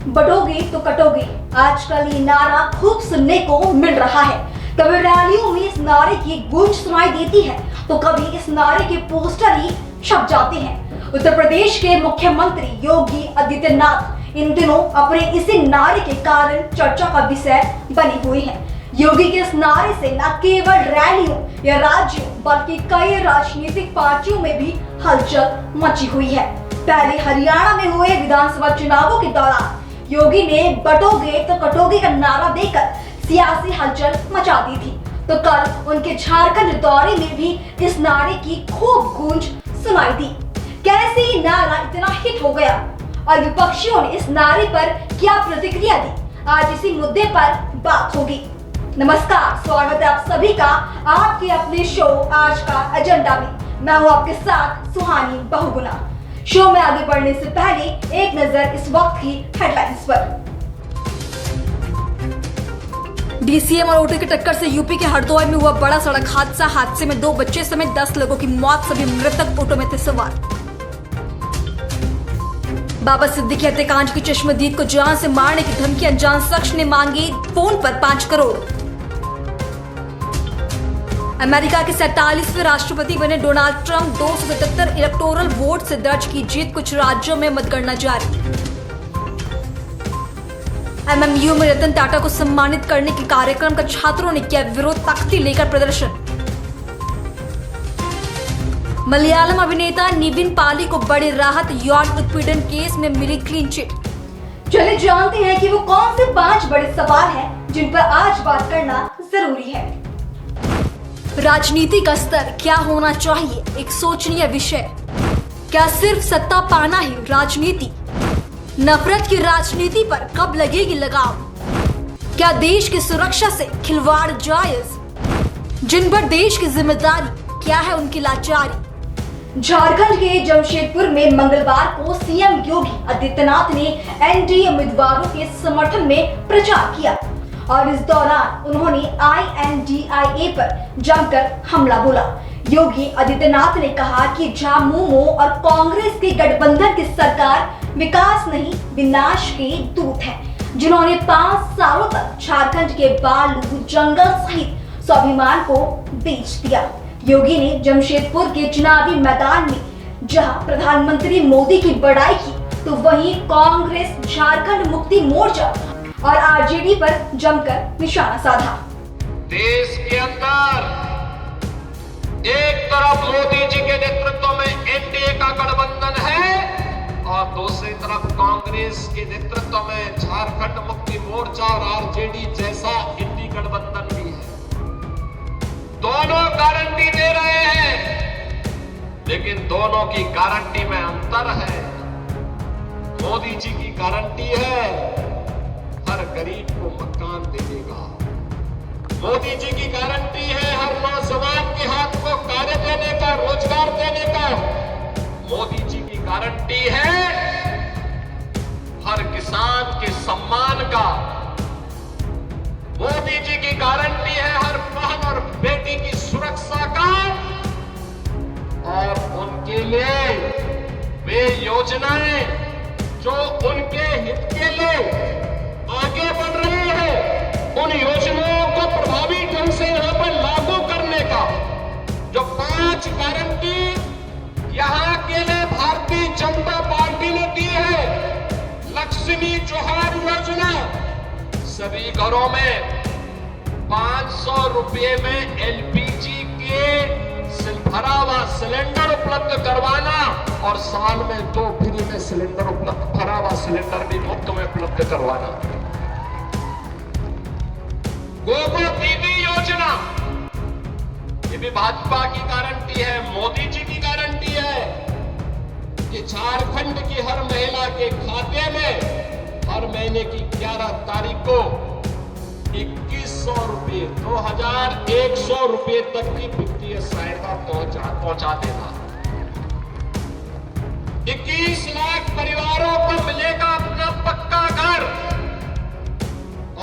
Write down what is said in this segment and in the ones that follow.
बटोगे तो कटोगे, आजकल ये नारा खूब सुनने को मिल रहा है। कभी रैलियों में इस नारे की गूंज सुनाई देती है तो कभी इस नारे के पोस्टर ही छप जाते हैं। उत्तर प्रदेश के मुख्यमंत्री योगी आदित्यनाथ इन दिनों अपने इसी नारे के कारण चर्चा का विषय बने हुए हैं। योगी के इस नारे से न केवल रैलियों या राज्यों बल्कि कई राजनीतिक पार्टियों में भी हलचल मची हुई है। पहले हरियाणा में हुए विधानसभा चुनावों के दौरान योगी ने बटोगे तो कटोगे का नारा देकर सियासी हलचल मचा दी थी, तो कल उनके झारखंड दौरे में भी इस नारे की खूब गूंज सुनाई दी। कैसे नारा इतना हिट हो गया और विपक्षियों ने इस नारे पर क्या प्रतिक्रिया दी, आज इसी मुद्दे पर बात होगी। नमस्कार, स्वागत है आप सभी का आपके अपने शो आज का एजेंडा में। मैं हूं आपके साथ सुहानी बहुगुना। शो में आगे बढ़ने से पहले एक नजर इस वक्त की हेडलाइंस पर। डीसीएम और ऑटो की टक्कर से यूपी के हरदोई में हुआ बड़ा सड़क हादसे में 2 बच्चे समेत 10 लोगों की मौत, सभी मृतक ऑटो में थे सवार। बाबा सिद्दीकी हत्याकांड की चश्मदीद को जान से मारने की धमकी, अनजान शख्स ने मांगी फोन पर 5 करोड़। अमेरिका के 47वें राष्ट्रपति बने डोनाल्ड ट्रंप 277 इलेक्टोरल वोट से दर्ज की जीत, कुछ राज्यों में मतगणना जारी। एमएमयू में रतन टाटा को सम्मानित करने के कार्यक्रम का छात्रों ने किया विरोध, तख्ती लेकर प्रदर्शन। मलयालम अभिनेता निविन पाली को बड़ी राहत, यौन उत्पीड़न केस में मिली क्लीन चिट। चलिए जानते हैं कि वो कौन से 5 बड़े सवाल हैं जिन पर आज बात करना जरूरी है। राजनीति का स्तर क्या होना चाहिए, एक सोचनीय विषय। क्या सिर्फ सत्ता पाना ही राजनीति? नफरत की राजनीति पर कब लगेगी लगाम? क्या देश की सुरक्षा से खिलवाड़ जायज? जिन पर देश की जिम्मेदारी, क्या है उनकी लाचारी? झारखंड के जमशेदपुर में मंगलवार को सीएम योगी आदित्यनाथ ने एनडीए उम्मीदवारों के समर्थन में प्रचार किया और इस दौरान उन्होंने INDIA पर जमकर हमला बोला। योगी आदित्यनाथ ने कहा कि झामुमो और कांग्रेस के गठबंधन की सरकार विकास नहीं विनाश के दूत है, जिन्होंने 5 सालों तक झारखंड के बालू, जंगल सहित स्वाभिमान को बेच दिया। योगी ने जमशेदपुर के चुनावी मैदान में जहां प्रधानमंत्री मोदी की बड़ाई की, तो वहीं कांग्रेस, झारखंड मुक्ति मोर्चा और आरजेडी पर जमकर निशाना साधा। देश के अंदर एक तरफ मोदी जी के नेतृत्व में एनडीए का गठबंधन है और दूसरी तरफ कांग्रेस के नेतृत्व में झारखंड मुक्ति मोर्चा और आरजेडी जैसा इंडी गठबंधन भी है। दोनों गारंटी दे रहे हैं, लेकिन दोनों की गारंटी में अंतर है। मोदी जी की गारंटी है हर गरीब को मकान देने का। मोदी जी की गारंटी है हर नौजवान के हाथ को कार्य देने का, रोजगार देने का। मोदी जी की गारंटी है हर किसान के सम्मान का। मोदी जी की गारंटी है हर बहन और बेटी की सुरक्षा का। और उनके लिए वे योजनाएं जो उनके हित के लिए आगे बढ़ रही है, उन योजनाओं को प्रभावी ढंग से यहां पर लागू करने का जो 5 गारंटी यहां के लिए भारतीय जनता पार्टी ने दी है। लक्ष्मी जोहार योजना, सभी घरों में 500 रुपए में एलपीजी के भरा हुआ सिलेंडर उपलब्ध करवाना और साल में 2 फ्री में सिलेंडर उपलब्ध, भरा हुआ सिलेंडर भी मुफ्त में उपलब्ध करवाना। गोबर दीदी योजना, ये भी भाजपा की गारंटी है, मोदी जी की गारंटी है कि झारखंड की हर महिला के खाते में हर महीने की 11 तारीख को 2100 रुपए, 2100 रुपए तक की वित्तीय सहायता पहुंचा देना। 21 लाख परिवारों को मिलेगा अपना पक्का घर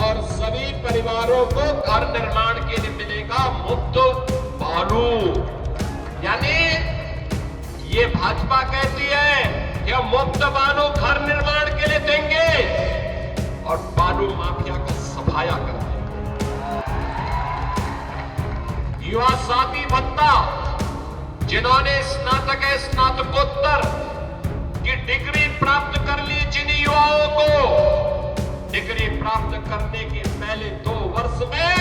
और सभी परिवारों को घर निर्माण के लिए मिलेगा मुफ्त बालू। यानी ये भाजपा कहती है कि हम मुफ्त बालू घर निर्माण के लिए देंगे, बालू माफिया का सफाया कर देंगे। युवा साथी भत्ता, जिन्होंने स्नातक स्नातकोत्तर की डिग्री प्राप्त कर ली, जिन युवाओं को डिग्री प्राप्त करने के पहले 2 वर्ष में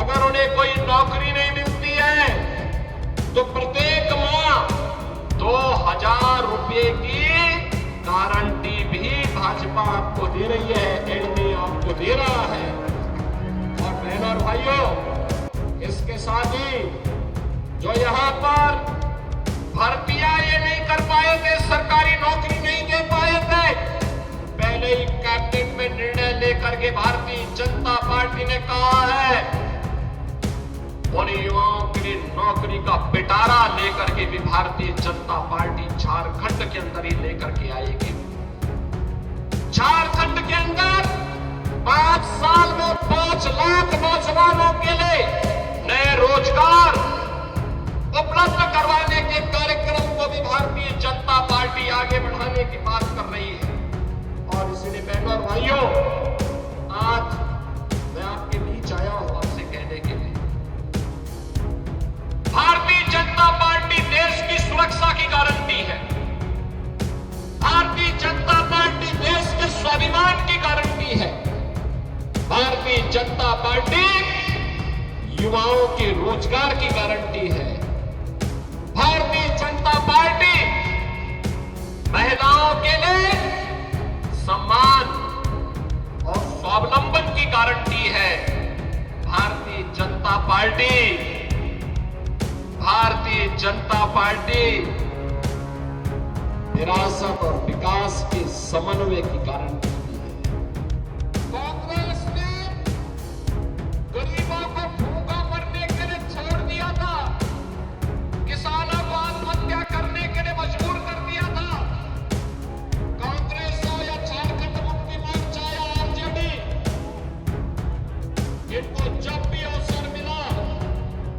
अगर उन्हें कोई नौकरी नहीं मिलती है तो प्रत्येक माह 2000 रुपए की गारंटी भी भाजपा आपको दे रही है, एनडीए आपको दे रहा है। और बहनों और भाइयों, इसके साथ ही जो यहां पर भर्तियां ये नहीं कर पाए थे, सरकारी नौकरी नहीं दे पाए थे, पहले ही कैबिनेट में निर्णय लेकर के भारतीय जनता पार्टी ने कहा है उन युवाओं के लिए नौकरी का पिटारा लेकर के भी भारतीय जनता पार्टी झारखंड के अंदर ही लेकर के आएगी। झारखंड के अंदर 5 साल में 5 लाख नौजवानों के लिए नए रोजगार उपलब्ध करवाने के कार्यक्रम को भी भारतीय जनता पार्टी आगे बढ़ाने की बात कर रही है। और इसलिए बहनों और भाइयों, आज मैं आपके बीच आया हूं आपसे कहने के लिए, भारतीय जनता पार्टी देश की सुरक्षा की गारंटी है। भारतीय जनता पार्टी देश के स्वाभिमान की गारंटी है। भारतीय जनता पार्टी युवाओं के रोजगार की गारंटी है। भारतीय जनता पार्टी महिलाओं के लिए सम्मान और स्वावलंबन की गारंटी है। भारतीय जनता पार्टी विरासत और विकास के समन्वय की गारंटी भी है। कांग्रेस ने गरीबों को भूखा मरने के लिए छोड़ दिया था, किसानों को आत्महत्या करने के लिए मजबूर कर दिया था। कांग्रेस हो या झारखंड मुक्ति मोर्चा या आरजेडी, इनको जब भी अवसर मिला,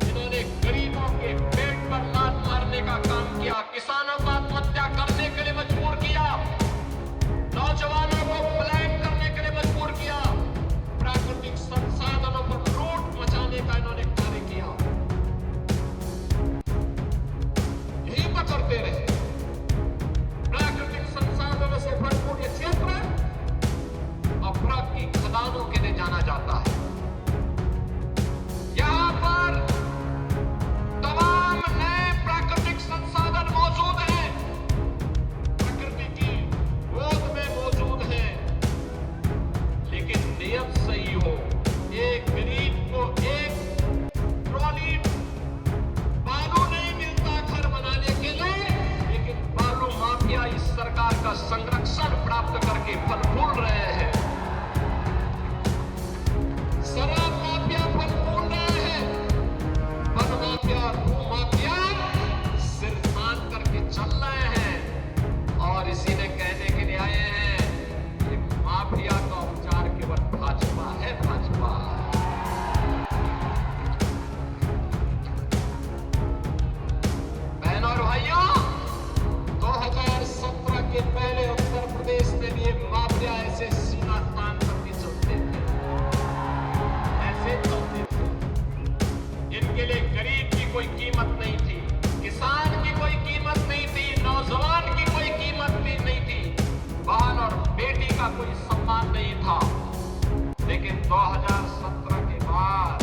इन्होंने गरीबों के पेट पर लात मारने का काम किया, किसानों को आत्महत्या करने के लिए मजबूर किया, नौजवानों को पलायन करने के लिए मजबूर किया, प्राकृतिक संसाधनों पर लूट मचाने का इन्होंने कार्य किया। यही करते रहे। प्राकृतिक संसाधनों से भरपूर ये क्षेत्र अफरा की खदानों के लिए जाना जाता है। यहां पर तमाम नए प्राकृतिक संसाधन मौजूद हैं, प्रकृति की गोद में मौजूद हैं, लेकिन नियत सही हो। एक गरीब को एक ट्रॉली बालू नहीं मिलता घर बनाने के लिए, लेकिन बालू माफिया इस सरकार का संरक्षण प्राप्त करके फल फूल रहे हैं। शराब माफिया फल फूल रहे हैं, वन माफिया, भू माफिया सिर तान करके चल रहे हैं। और इसी ने कहने के लिए आए हैं कि माफिया का उपचार केवल भाजपा है, भाजपा। बहनों और भाइयों, 2017 के पहले उत्तर प्रदेश में भी माफिया ऐसे सीना तान करके चलते थे, ऐसे चलते थे। इनके लिए गरीब की कोई कीमत नहीं थी, किसान की कोई कीमत नहीं थी, नौजवान की कोई कीमत भी नहीं थी, बहन और बेटी का कोई सम्मान नहीं था। लेकिन 2017 के बाद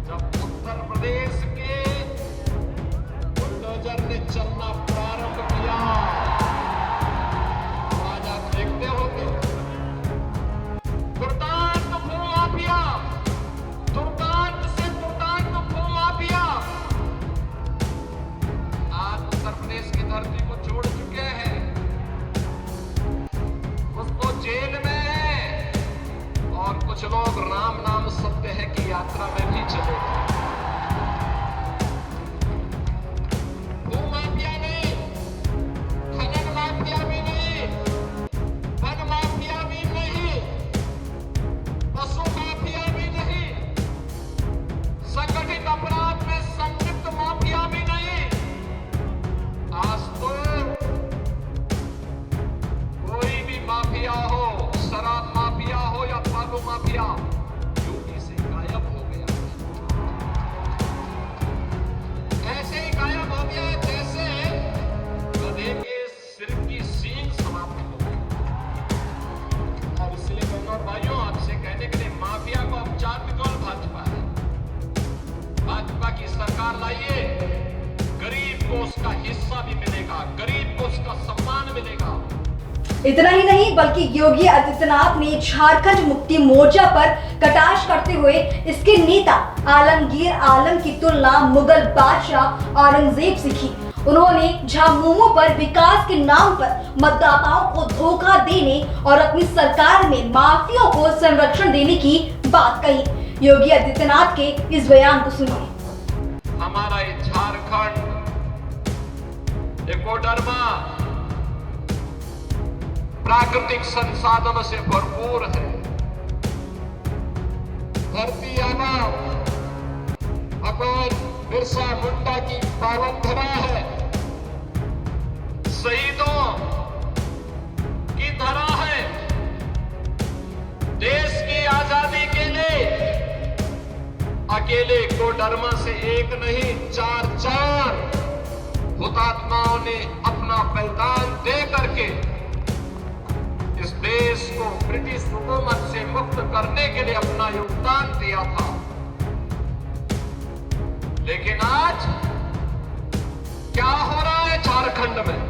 जब उत्तर प्रदेश के बुलडोजर ने चलना प्रारंभ किया, आज आप देखते होंगे दुर्दांत भूमाफिया, दुर्दांत से दुर्दांत भूमाफिया आज उत्तर प्रदेश की धरती को छोड़ चुके हैं। कुछ तो जेल में है और कुछ लोग राम नाम सत्य है की यात्रा में भी चले गए। भूमाफिया नहीं, खनन माफिया भी नहीं, वन माफिया भी नहीं, पशु माफिया भी नहीं, संगठित अपराध में संलिप्त माफिया भी नहीं। आज तो कोई भी माफिया हो, शराब इतना ही नहीं बल्कि योगी आदित्यनाथ ने झारखंड मुक्ति मोर्चा पर कटाक्ष करते हुए इसके नेता आलमगीर आलम की तुलना मुगल बादशाह औरंगजेब से की। उन्होंने झामुमो पर विकास के नाम पर मतदाताओं को धोखा देने और अपनी सरकार में माफियाओं को संरक्षण देने की बात कही। योगी आदित्यनाथ के इस बयान को सुनिए। हमारा ये झारखंड एकोडर्मा प्राकृतिक संसाधनों से भरपूर है। धरती आबा भगवान बिरसा मुंडा की पावन धरा है, शहीदों की धरा है। देश की आजादी के लिए अकेले कोडरमा से एक नहीं 4 हुतात्माओं ने अपना बलिदान दे करके इस देश को ब्रिटिश हुकूमत से मुक्त करने के लिए अपना योगदान दिया था। लेकिन आज क्या हो रहा है झारखंड में,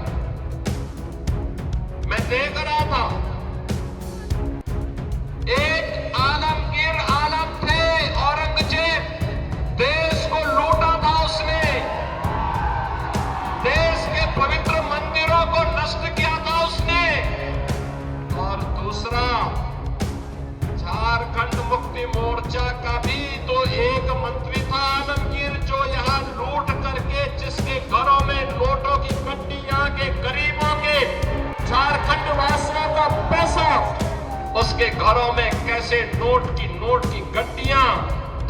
मैं देख रहा था। एक आलमगीर आलम थे, औरंगजेब, देश को लूटा था उसने, देश के पवित्र मंदिरों को नष्ट किया था उसने। और दूसरा झारखंड मुक्ति मोर्चा का भी तो एक मंत्री था आलमगीर, जो यहां लूट करके जिसके घरों में नोटों की गड्डियां के गरीबों के झारखंड वासियों का पैसा उसके घरों में कैसे नोट की गड्डियां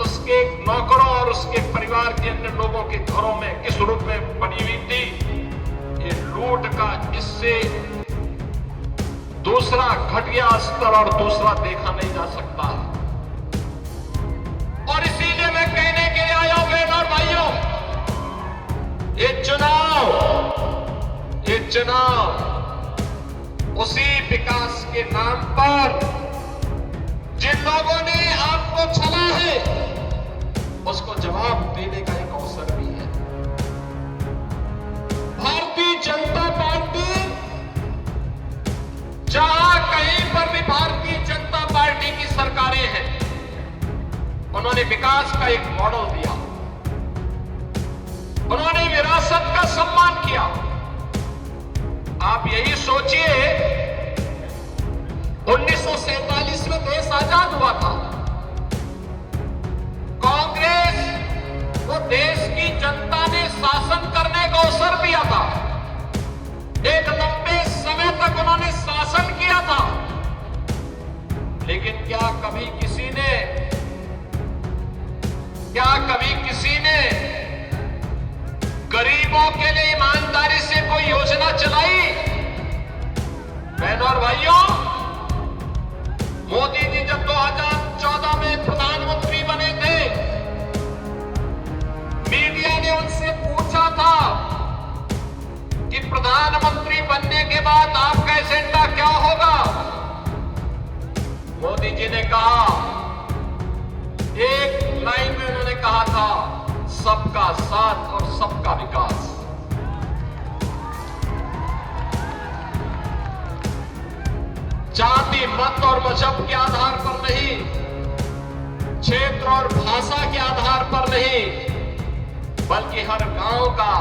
उसके नौकरों और उसके परिवार के अन्य लोगों के घरों में किस रूप में पड़ी हुई थी। ये लूट का इससे दूसरा घटिया स्तर और दूसरा देखा नहीं जा सकता। और इसीलिए मैं कहने के लिए आया हूं बहनों और भाइयों, ये चुनाव उसी विकास के नाम पर जिन लोगों ने आपको छला है उसको जवाब देने का एक अवसर भी है। भारतीय जनता पार्टी, जहां कहीं पर भी भारतीय जनता पार्टी की सरकारें हैं, उन्होंने विकास का एक मॉडल दिया, उन्होंने विरासत का सम्मान किया। आप यही सोचिए 1947 में देश आजाद हुआ था, कांग्रेस को देश की जनता ने शासन करने का अवसर दिया था। एक लंबे समय तक उन्होंने शासन किया था, लेकिन क्या कभी किसी ने गरीबों के लिए ईमानदारी से कोई योजना चलाई? बहनों और भाइयों, मोदी जी जब 2014 में प्रधानमंत्री बने थे, मीडिया ने उनसे पूछा था कि प्रधानमंत्री बनने के बाद आपका एजेंडा क्या होगा। मोदी जी ने कहा, एक लाइन में उन्होंने कहा था, सबका साथ और सबका विकास। जाति, मत और मजहब के आधार पर नहीं, क्षेत्र और भाषा के आधार पर नहीं, बल्कि हर गांव का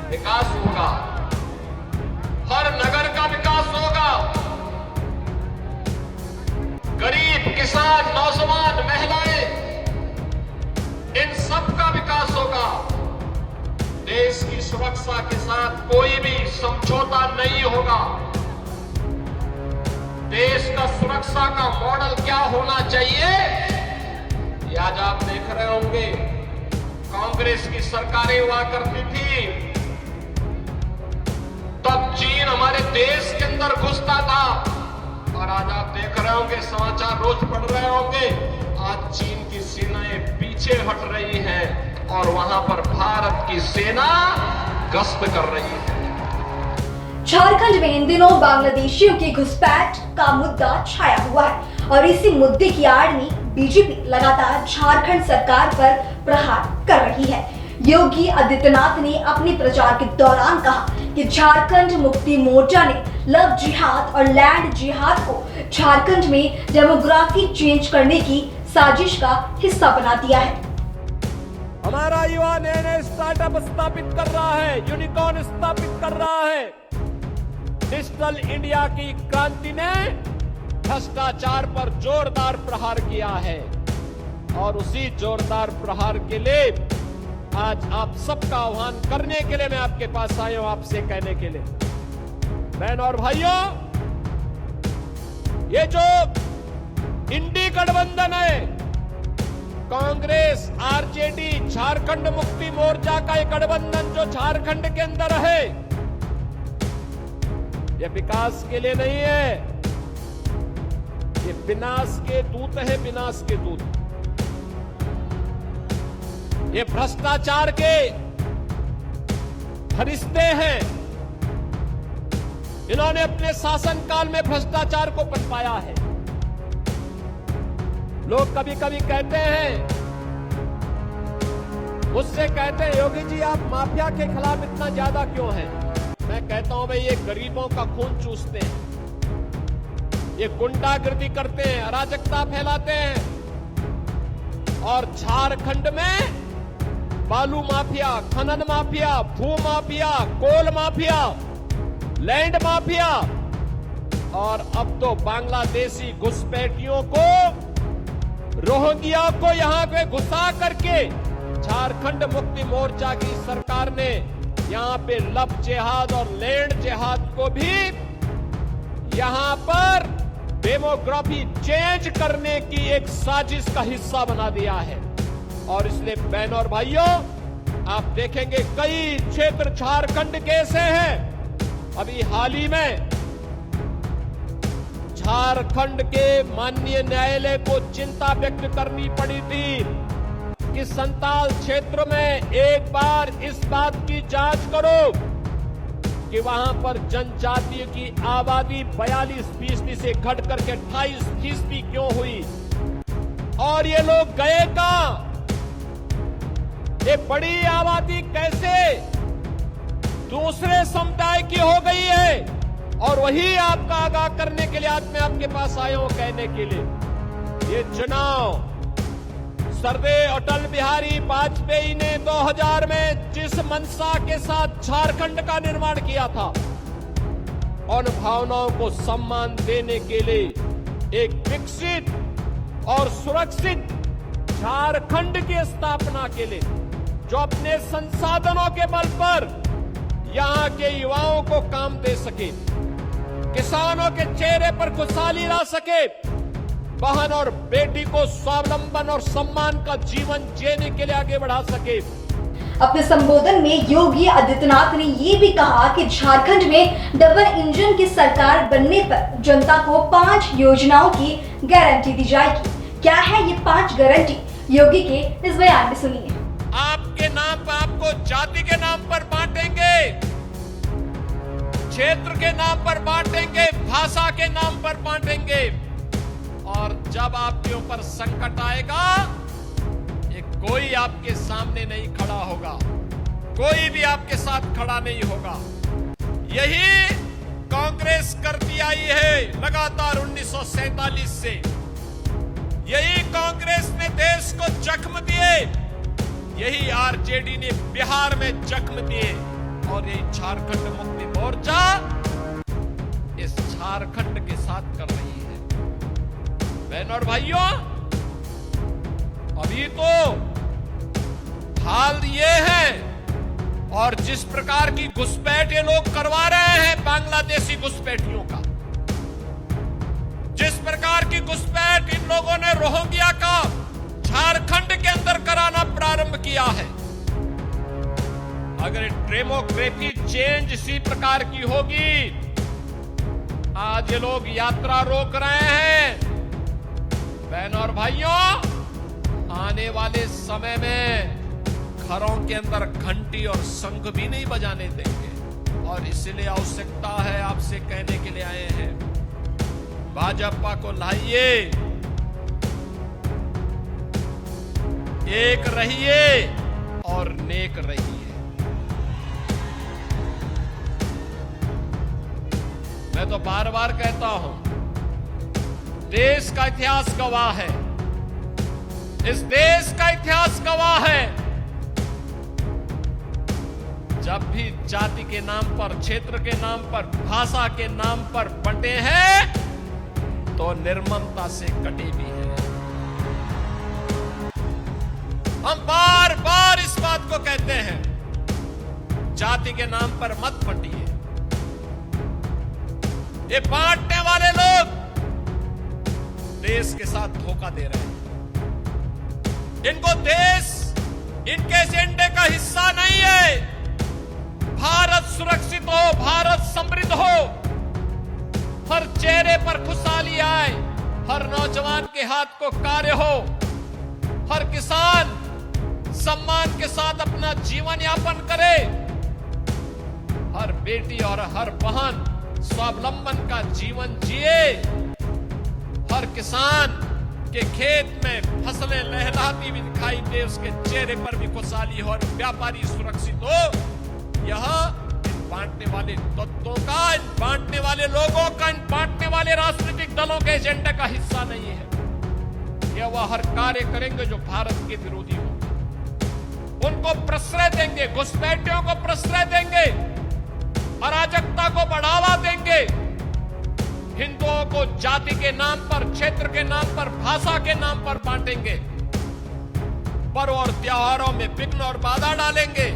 विकास होगा, हर नगर का विकास होगा, गरीब, किसान, नौजवान, महिलाएं, इन सब का विकास होगा। देश की सुरक्षा के साथ कोई भी समझौता नहीं होगा। देश का सुरक्षा का मॉडल क्या होना चाहिए, ये आज आप देख रहे होंगे। कांग्रेस की सरकारें हुआ करती थी, तब चीन हमारे देश के अंदर घुसता था, और आज आप देख रहे होंगे, समाचार रोज पढ़ रहे होंगे, आज चीन की सेनाएं पीछे हट रही हैं और वहां पर भारत की सेना गश्त कर रही है। झारखंड में इन दिनों बांग्लादेशियों की घुसपैठ का मुद्दा छाया हुआ है और इसी मुद्दे की आड़ में बीजेपी लगातार झारखंड सरकार पर प्रहार कर रही है। योगी आदित्यनाथ ने अपने प्रचार के दौरान कहा कि झारखंड मुक्ति मोर्चा ने लव जिहाद और लैंड जिहाद को झारखंड में डेमोग्राफी चेंज करने की साजिश का हिस्सा बना दिया है। हमारा युवा नए नए स्टार्टअप स्थापित कर रहा है, यूनिकॉर्न स्थापित कर रहा है। डिजिटल इंडिया की क्रांति ने भ्रष्टाचार पर जोरदार प्रहार किया है और उसी जोरदार प्रहार के लिए आज आप सबका आह्वान करने के लिए मैं आपके पास आया हूं, आपसे कहने के लिए, बहन और भाइयों, ये जो इंडी गठबंधन है, कांग्रेस, आरजेडी, झारखंड मुक्ति मोर्चा का एक गठबंधन जो झारखंड के अंदर है, ये विकास के लिए नहीं है, ये विनाश के दूत है, विनाश के दूत। ये भ्रष्टाचार के फरिश्ते हैं। इन्होंने अपने शासनकाल में भ्रष्टाचार को पनपाया है। लोग कभी कभी कहते हैं, मुझसे कहते हैं, योगी जी आप माफिया के खिलाफ इतना ज्यादा क्यों हैं? मैं कहता हूं भाई, ये गरीबों का खून चूसते हैं, ये गुंडागर्दी करते हैं, अराजकता फैलाते हैं और झारखंड में बालू माफिया, खनन माफिया, भू माफिया, कोल माफिया, लैंड माफिया और अब तो बांग्लादेशी घुसपैठियों को, रोहिंग्या को यहां पे घुसा करके झारखंड मुक्ति मोर्चा की सरकार ने यहां पे लव जिहाद और लैंड जिहाद को भी यहां पर डेमोग्राफी चेंज करने की एक साजिश का हिस्सा बना दिया है। और इसलिए बहनों और भाइयों, आप देखेंगे कई क्षेत्र झारखंड के ऐसे हैं। अभी हाल ही में झारखंड के माननीय न्यायालय को चिंता व्यक्त करनी पड़ी थी कि संताल क्षेत्र में एक बार इस बात की जांच करो कि वहां पर जनजातीय की आबादी 42% से घट करके 28% क्यों हुई और ये लोग गए कहां? ये बड़ी आबादी कैसे दूसरे समुदाय की हो गई है? और वही आपका आगाह करने के लिए आज मैं आपके पास आया हूं, कहने के लिए, ये चुनाव सर्वे अटल बिहारी वाजपेयी ने 2000 में जिस मंशा के साथ झारखंड का निर्माण किया था, उन भावनाओं को सम्मान देने के लिए एक विकसित और सुरक्षित झारखंड की स्थापना के लिए, जो अपने संसाधनों के बल पर यहां के युवाओं को काम दे सके, किसानों के चेहरे पर खुशहाली ला सके, बहन और बेटी को स्वावलंबन और सम्मान का जीवन जीने के लिए आगे बढ़ा सके। अपने संबोधन में योगी आदित्यनाथ ने ये भी कहा कि झारखंड में डबल इंजन की सरकार बनने पर जनता को 5 योजनाओं की गारंटी दी जाएगी। क्या है ये 5 गारंटी? योगी के इस बयान में सुनिए। आपके नाम पर आपको जाति के नाम पर बांटेंगे, क्षेत्र के नाम पर बांटेंगे, भाषा के नाम पर बांटेंगे और जब आपके ऊपर संकट आएगा, ये कोई आपके सामने नहीं खड़ा होगा, कोई भी आपके साथ खड़ा नहीं होगा। यही कांग्रेस करती आई है लगातार 1947 से। यही कांग्रेस ने देश को जख्म दिए, यही आरजेडी ने बिहार में जख्म दिए और यही झारखंड मुक्ति मोर्चा इस झारखंड के साथ कर रही है। बहनों और भाइयों, अभी तो हाल ये है और जिस प्रकार की घुसपैठ ये लोग करवा रहे हैं बांग्लादेशी घुसपैठियों का, जिस प्रकार की घुसपैठ इन लोगों ने रोहिंग्या का झारखंड के अंदर कराना प्रारंभ किया है, अगर डेमोग्राफी चेंज इसी प्रकार की होगी, आज ये लोग यात्रा रोक रहे हैं। बहनों और भाइयों, आने वाले समय में घरों के अंदर घंटी और शंख भी नहीं बजाने देंगे और इसलिए आवश्यकता है, आपसे कहने के लिए आए हैं, भाजपा को लाइए, एक रहिए और नेक रहिए। मैं तो बार बार कहता हूं, देश का इतिहास गवाह है, इस देश का इतिहास गवाह है, जब भी जाति के नाम पर, क्षेत्र के नाम पर, भाषा के नाम पर बंटे हैं तो निर्ममता से कटे भी हैं। हम बार बार इस बात को कहते हैं, जाति के नाम पर मत बंटिए। ये बांटने वाले लोग देश के साथ धोखा दे रहे हैं। इनको देश इनके एजेंडे का हिस्सा नहीं है। भारत सुरक्षित हो, भारत समृद्ध हो, हर चेहरे पर खुशहाली आए, हर नौजवान के हाथ को कार्य हो, हर किसान सम्मान के साथ अपना जीवन यापन करे, हर बेटी और हर बहन स्वावलंबन का जीवन जिए, हर किसान के खेत में फसलें लहराती भी दिखाई दे, उसके चेहरे पर भी खुशहाली हो और व्यापारी सुरक्षित हो। यह इन बांटने वाले तत्वों का, इन बांटने वाले लोगों का, इन बांटने वाले राजनीतिक दलों के एजेंडे का हिस्सा नहीं है। यह वह हर कार्य करेंगे जो भारत के विरोधी होंगे, उनको प्रश्रय देंगे, घुसपैठियों को प्रश्रय देंगे, अराजकता को बढ़ावा देंगे, हिंदुओं को जाति के नाम पर, क्षेत्र के नाम पर, भाषा के नाम पर बांटेंगे, पर्व और त्योहारों में विघ्न और बाधा डालेंगे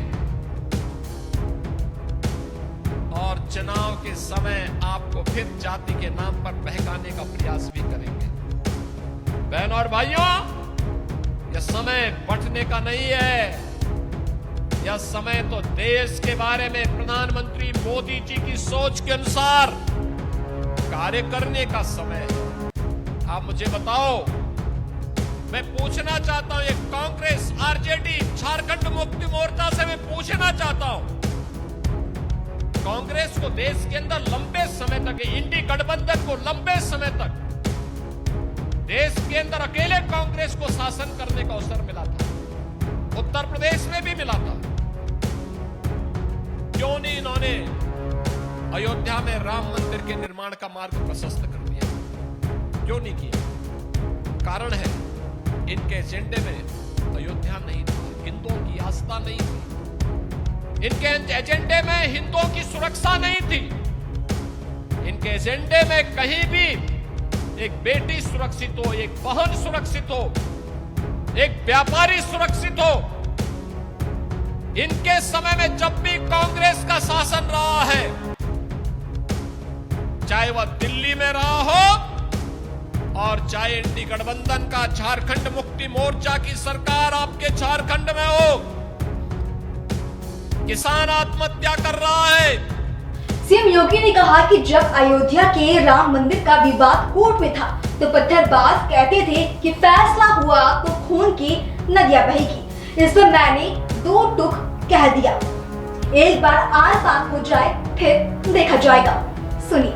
और चुनाव के समय आपको फिर जाति के नाम पर बहकाने का प्रयास भी करेंगे। बहनों और भाइयों, यह समय बंटने का नहीं है, यह समय तो देश के बारे में प्रधानमंत्री मोदी जी की सोच के अनुसार कार्य करने का समय है। आप मुझे बताओ, मैं पूछना चाहता हूं, ये कांग्रेस, आरजेडी, झारखंड मुक्ति मोर्चा से मैं पूछना चाहता हूं, कांग्रेस को देश के अंदर लंबे समय तक, इंडी गठबंधन को लंबे समय तक देश के अंदर अकेले कांग्रेस को शासन करने का अवसर मिला था, उत्तर प्रदेश में भी मिला था। क्यों नहीं इन्होंने अयोध्या में राम मंदिर के निर्माण का मार्ग प्रशस्त कर दिया? क्यों नहीं किया? कारण है, इनके एजेंडे में अयोध्या नहीं था, हिंदुओं की आस्था नहीं थी, इनके एजेंडे में हिंदुओं की सुरक्षा नहीं थी, इनके एजेंडे में कहीं भी एक बेटी सुरक्षित हो, एक बहन सुरक्षित हो, एक व्यापारी सुरक्षित हो। इनके समय में जब भी कांग्रेस का शासन रहा है, चाहे वह दिल्ली में रहा हो और चाहे इंडी गठबंधन का झारखंड मुक्ति मोर्चा की सरकार आपके झारखंड में हो, किसान आत्महत्या कर रहा है। सीएम योगी ने कहा कि जब अयोध्या के राम मंदिर का विवाद कोर्ट में था तो पत्थरबाज कहते थे कि फैसला हुआ तो खून की नदियां बहेगी। इस पर मैंने दो टुक कह दिया, एक बार आर पार हो जाए फिर देखा जाएगा। सुनिए।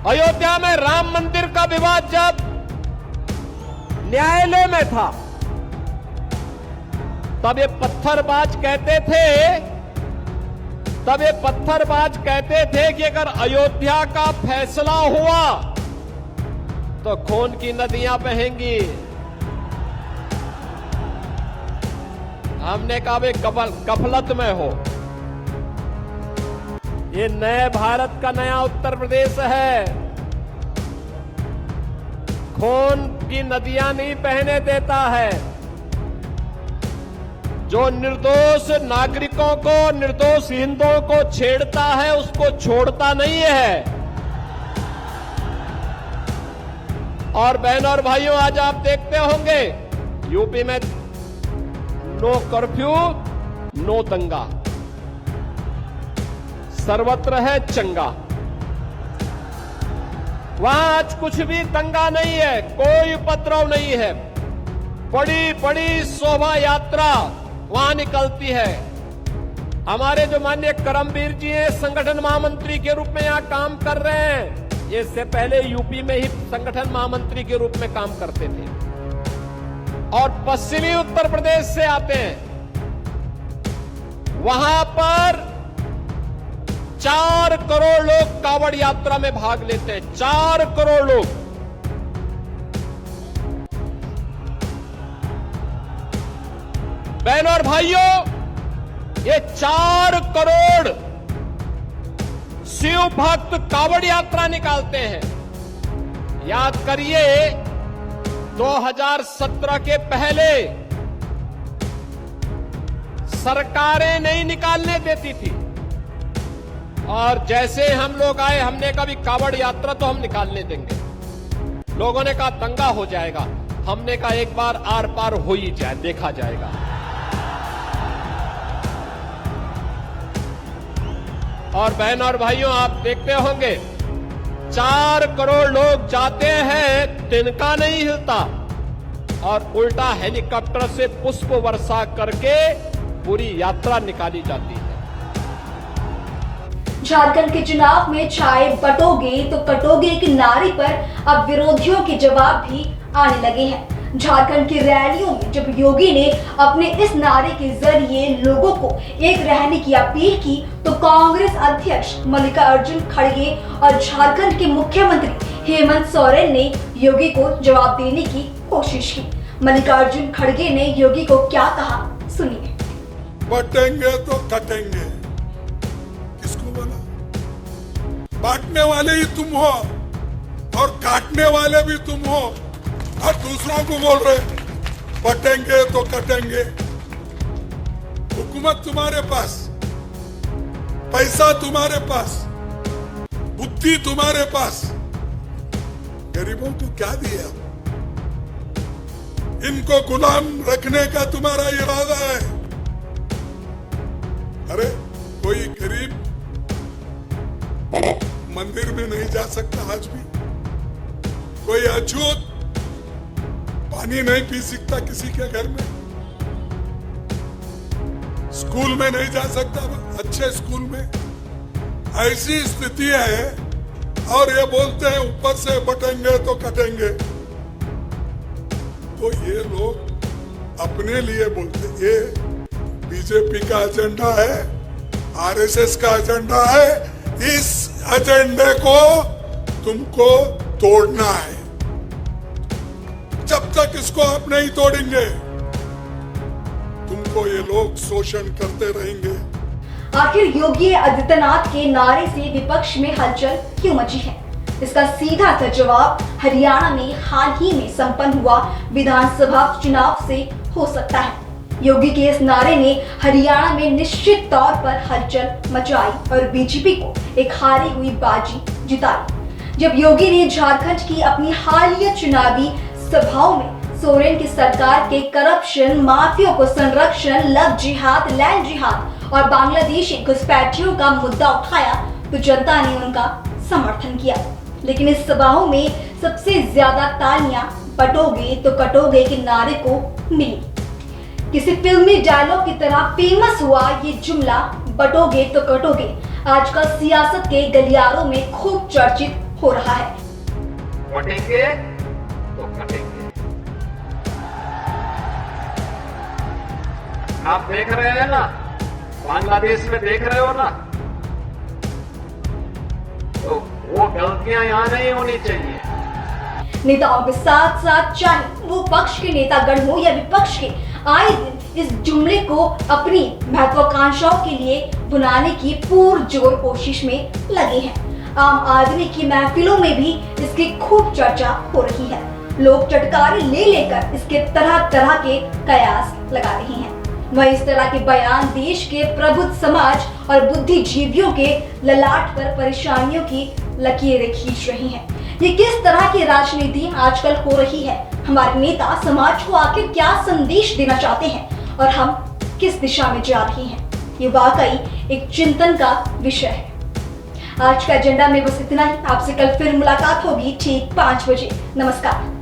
अयोध्या में राम मंदिर का विवाद जब न्यायालय में था, तब ये पत्थरबाज कहते थे कि अगर अयोध्या का फैसला हुआ तो खून की नदियां बहेंगी। हमने कहा वे गफलत में हो, ये नए भारत का नया उत्तर प्रदेश है, खून की नदियां नहीं बहने देता है। जो निर्दोष नागरिकों को, निर्दोष हिंदुओं को छेड़ता है उसको छोड़ता नहीं है। और बहनों और भाइयों, आज आप देखते होंगे यूपी में नो कर्फ्यू, नो दंगा, सर्वत्र है चंगा। वहां आज कुछ भी दंगा नहीं है, कोई उपद्रव नहीं है। बड़ी बड़ी शोभा यात्रा वहां निकलती है। हमारे जो माननीय करमवीर जी हैं, संगठन महामंत्री के रूप में यहां काम कर रहे हैं, ये इससे पहले यूपी में ही संगठन महामंत्री के रूप में काम करते थे और पश्चिमी उत्तर प्रदेश से आते हैं। वहां पर 4 करोड़ लोग कांवड़ यात्रा में भाग लेते हैं। 4 करोड़ लोग। बहनों और भाइयों, ये 4 करोड़ शिव भक्त कांवड़ यात्रा निकालते हैं। याद करिए, 2017 के पहले सरकारें नहीं निकालने देती थी, और जैसे हम लोग आए, हमने कहा भी कांवड़ यात्रा तो हम निकालने देंगे। लोगों ने कहा दंगा हो जाएगा। हमने कहा एक बार आर पार हो ही जाए, देखा जाएगा। और बहनों और भाइयों, आप देखते होंगे 4 करोड़ लोग जाते हैं, तिनका नहीं हिलता, और उल्टा हेलीकॉप्टर से पुष्प वर्षा करके पूरी यात्रा निकाली जाती है। झारखंड के चुनाव में चाहे बटोगे तो कटोगे के नारे पर अब विरोधियों के जवाब भी आने लगे हैं। झारखंड की रैलियों में जब योगी ने अपने इस नारे के जरिए लोगों को एक रहने की अपील की, तो कांग्रेस अध्यक्ष मल्लिकार्जुन खड़गे और झारखंड के मुख्यमंत्री हेमंत सोरेन ने योगी को जवाब देने की कोशिश की। मल्लिकार्जुन खड़गे ने योगी को क्या कहा, सुनिए। बटेंगे तो कटेंगे, किसको बोला? बांटने वाले ही तुम हो और काटने वाले भी तुम हो, और दूसरों को बोल रहे बटेंगे तो कटेंगे। हुकूमत तुम्हारे पास, पैसा तुम्हारे पास, बुद्धि तुम्हारे पास, गरीबों को क्या दिया? इनको गुलाम रखने का तुम्हारा इरादा है। अरे कोई गरीब मंदिर में नहीं जा सकता आज भी, कोई अछूत पानी नहीं पी सकता किसी के घर में, स्कूल में नहीं जा सकता अच्छे स्कूल में। ऐसी स्थिति है, और ये बोलते हैं ऊपर से बटेंगे तो कटेंगे। तो ये लोग अपने लिए बोलते, ये बीजेपी का एजेंडा है, आरएसएस का एजेंडा है। इस एजेंडे को तुमको तोड़ना है। जब तक इसको आप नहीं तोड़ेंगे, तुमको ये लोग शोषण करते रहेंगे। आखिर योगी आदित्यनाथ के नारे से विपक्ष में हलचल क्यों मची है? इसका सीधा सा जवाब हरियाणा में हाल ही में संपन्न हुआ विधानसभा चुनाव से हो सकता है। योगी के इस नारे ने हरियाणा में निश्चित तौर पर हलचल मचाई और बीजेपी को एक हारी हुई बाजी जिताई। जब योगी ने झारखंड की अपनी हालिया चुनावी सभाओं में सोरेन की सरकार के करप्शन, माफियाओं को संरक्षण, लव जिहाद, लैंड जिहाद और बांग्लादेशी घुसपैठियों का मुद्दा उठाया, तो जनता ने उनका समर्थन किया। लेकिन इस सभाओं में सबसे ज्यादा तालियां बटोगे तो कटोगे के नारे को मिली। किसी फिल्मी डायलॉग की तरह फेमस हुआ ये जुमला बटोगे तो कटोगे आजकल सियासत के गलियारों में खूब चर्चित हो रहा है। बटेंगे तो कटेंगे। आप देख रहे हैं ना, बांग्लादेश में देख रहे हो ना, तो वो गलतियां यहां नहीं होनी चाहिए। नेताओं के साथ साथ चाहे वो पक्ष के नेतागण हो या विपक्ष के, आए दिन इस जुमले को अपनी महत्वाकांक्षाओं के लिए बुनाने की पुरजोर कोशिश में लगे हैं। आम आदमी की महफिलों में भी इसकी खूब चर्चा हो रही है। लोग चटकारे ले लेकर इसके तरह तरह के कयास लगा रहे हैं। वहीं इस तरह के बयान देश के प्रबुद्ध समाज और बुद्धिजीवियों के ललाट पर परेशानियों की लकीरें खींच रही हैं। ये किस तरह की राजनीति आजकल हो रही है? हमारे नेता समाज को आखिर क्या संदेश देना चाहते हैं और हम किस दिशा में जा रहे हैं? ये वाकई एक चिंतन का विषय है। आज का एजेंडा में बस इतना ही। आपसे कल फिर मुलाकात होगी ठीक 5 बजे। नमस्कार।